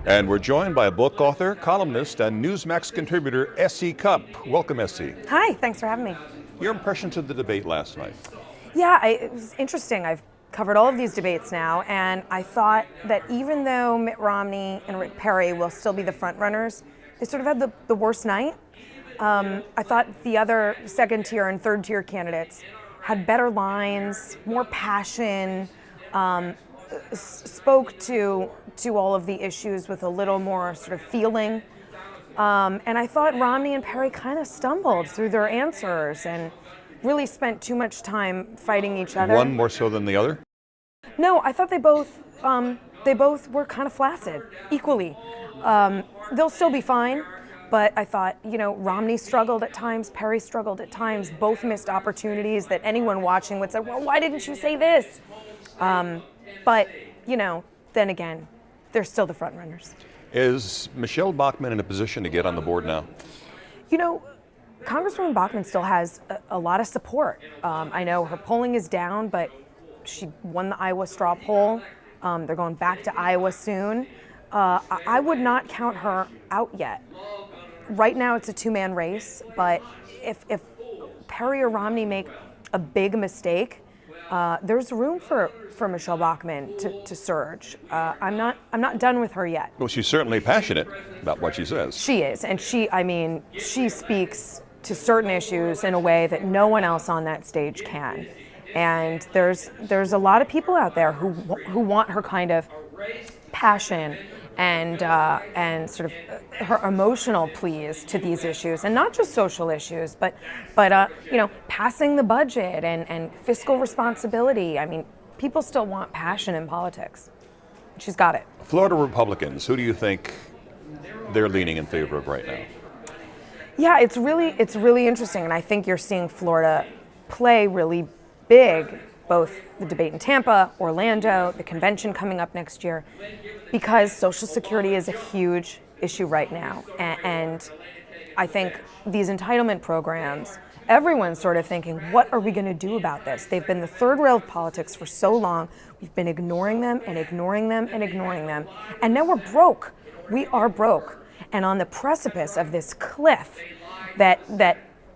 And we're joined by a book author, columnist, and Newsmax contributor, S.E. Cupp. Welcome, S.E. Hi, thanks for having me. Your impressions of the debate last night? Yeah, it was interesting. I've covered all of these debates now, and I thought that even though Mitt Romney and Rick Perry will still be the front runners, they sort of had the worst night. I thought the other second tier and third tier candidates had better lines, more passion, spoke to all of the issues with a little more sort of feeling. And I thought Romney and Perry kind of stumbled through their answers and really spent too much time fighting each other. One more so than the other? No, I thought they both were kind of flaccid, equally. They'll still be fine, but I thought, Romney struggled at times, Perry struggled at times, both missed opportunities that anyone watching would say, well, why didn't you say this? But, then again, they're still the front runners. Is Michele Bachmann in a position to get on the board now? Congresswoman Bachmann still has a lot of support. I know her polling is down, but she won the Iowa straw poll. They're going back to Iowa soon. I would not count her out yet. Right now it's a two-man race, but if Perry or Romney make a big mistake, there's room for Michele Bachmann to surge. I'm not done with her yet. Well, she's certainly passionate about what she says. She is, and she speaks to certain issues in a way that no one else on that stage can. And there's a lot of people out there who want her kind of passion and sort of her emotional pleas to these issues, and not just social issues, but passing the budget and fiscal responsibility. I mean, people still want passion in politics. She's got it. Florida Republicans, who do you think they're leaning in favor of right now? Yeah, it's really interesting, and I think you're seeing Florida play really big, both the debate in Tampa, Orlando, the convention coming up next year, because Social Security is a huge issue right now. And I think these entitlement programs, everyone's sort of thinking, what are we going to do about this? They've been the third rail of politics for so long. We've been ignoring them and ignoring them and ignoring them. And now we're broke. We are broke. And on the precipice of this cliff that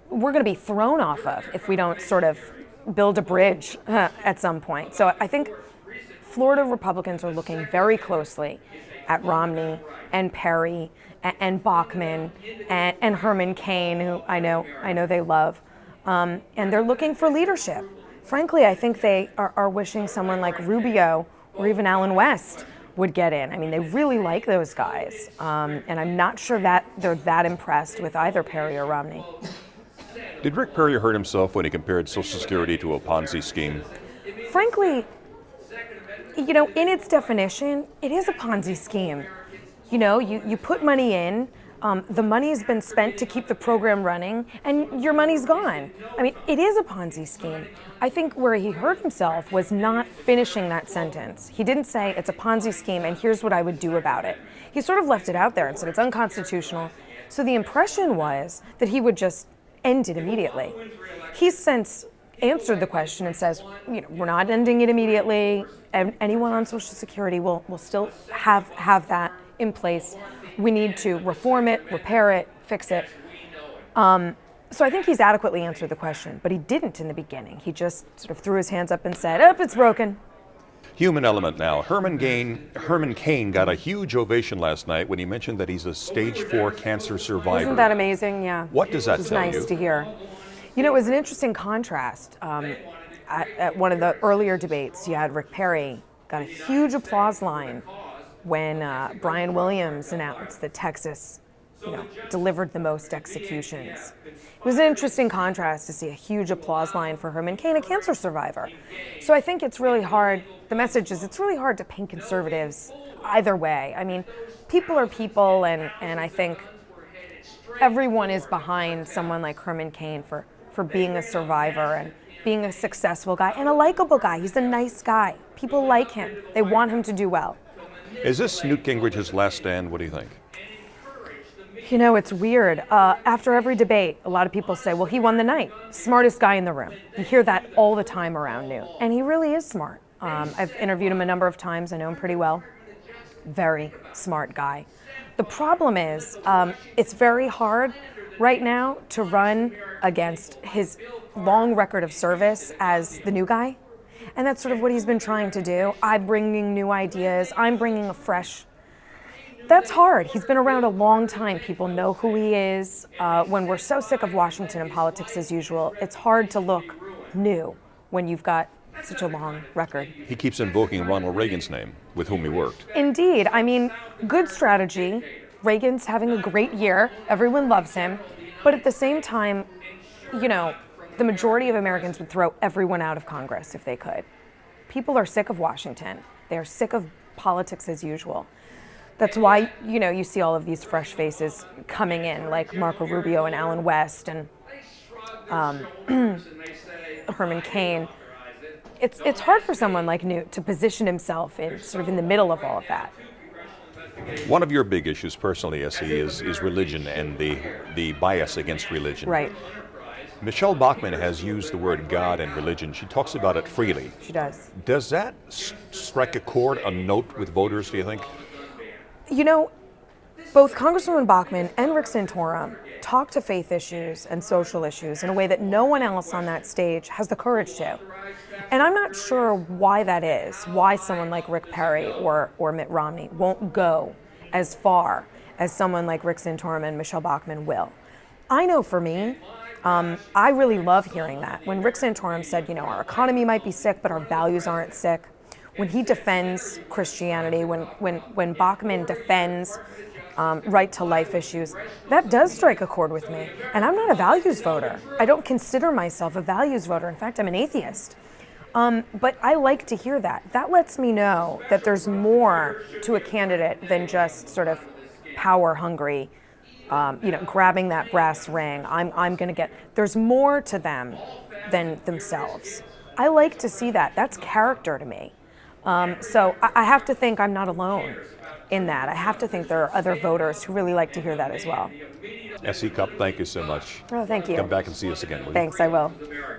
we're going to be thrown off of if we don't sort of build a bridge at some point. So I think Florida Republicans are looking very closely at Romney and Perry and Bachmann and Herman Cain, who I know they love, and they're looking for leadership. Frankly, I think they are wishing someone like Rubio or even Allen West would get in. I mean, they really like those guys, and I'm not sure that they're that impressed with either Perry or Romney. Did Rick Perry hurt himself when he compared Social Security to a Ponzi scheme? Frankly, in its definition, it is a Ponzi scheme. You put money in, the money's been spent to keep the program running, and your money's gone. I mean, it is a Ponzi scheme. I think where he hurt himself was not finishing that sentence. He didn't say, it's a Ponzi scheme, and here's what I would do about it. He sort of left it out there and said it's unconstitutional. So the impression was that he would just end it immediately. He's since answered the question and says, we're not ending it immediately. And anyone on Social Security will still have that in place. We need to reform it, repair it, fix it. So I think he's adequately answered the question, but he didn't in the beginning. He just sort of threw his hands up and said, it's broken. Human element now. Herman Cain got a huge ovation last night when he mentioned that he's a stage 4 cancer survivor. Isn't that amazing? Yeah. What does that tell you? It's nice to hear. It was an interesting contrast. At one of the earlier debates, you had Rick Perry got a huge applause line when Brian Williams announced that Texas, delivered the most executions. It was an interesting contrast to see a huge applause line for Herman Cain, a cancer survivor. So I think it's really hard. The message is it's really hard to paint conservatives either way. I mean, people are people, and I think everyone is behind someone like Herman Cain for being a survivor and being a successful guy and a likable guy. He's a nice guy. People like him. They want him to do well. Is this Newt Gingrich's last stand? What do you think? It's weird. After every debate, a lot of people say, well, he won the night. Smartest guy in the room. You hear that all the time around Newt. And he really is smart. I've interviewed him a number of times. I know him pretty well. very smart guy. The problem is, it's very hard right now to run against his long record of service as the new guy. And that's sort of what he's been trying to do. I'm bringing new ideas. I'm bringing a fresh. That's hard. He's been around a long time. People know who he is. When we're so sick of Washington and politics as usual, it's hard to look new when you've got such a long record. He keeps invoking Ronald Reagan's name, with whom he worked. Indeed. I mean, good strategy. Reagan's having a great year. Everyone loves him. But at the same time, you know, the majority of Americans would throw everyone out of Congress if they could. People are sick of Washington. They are sick of politics as usual. That's why, you know, you see all of these fresh faces coming in, like Marco Rubio and Alan West and Herman Cain. It's hard for someone like Newt to position himself in sort of in the middle of all of that. One of your big issues personally, Essie, is religion and the bias against religion. Right. Michele Bachmann has used the word God and religion. She talks about it freely. She does. Does that strike a chord, a note with voters, do you think? You know, both Congresswoman Bachmann and Rick Santorum talk to faith issues and social issues in a way that no one else on that stage has the courage to. And I'm not sure why that is, why someone like Rick Perry or Mitt Romney won't go as far as someone like Rick Santorum and Michele Bachmann will. I know for me, I really love hearing that. When Rick Santorum said, you know, our economy might be sick, but our values aren't sick. When he defends Christianity, when Bachmann defends right to life issues, that does strike a chord with me. And I'm not a values voter. I don't consider myself a values voter. In fact, I'm an atheist. But I like to hear that. That lets me know that there's more to a candidate than just sort of power hungry, you know, grabbing that brass ring. I'm going to get. There's more to them than themselves. I like to see that. That's character to me. So I have to think I'm not alone in that. I have to think there are other voters who really like to hear that as well. Essie Cupp, thank you so much. Oh, thank you. Come back and see us again, will you? Thanks, I will.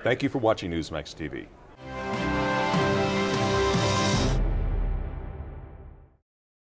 Thank you for watching Newsmax TV.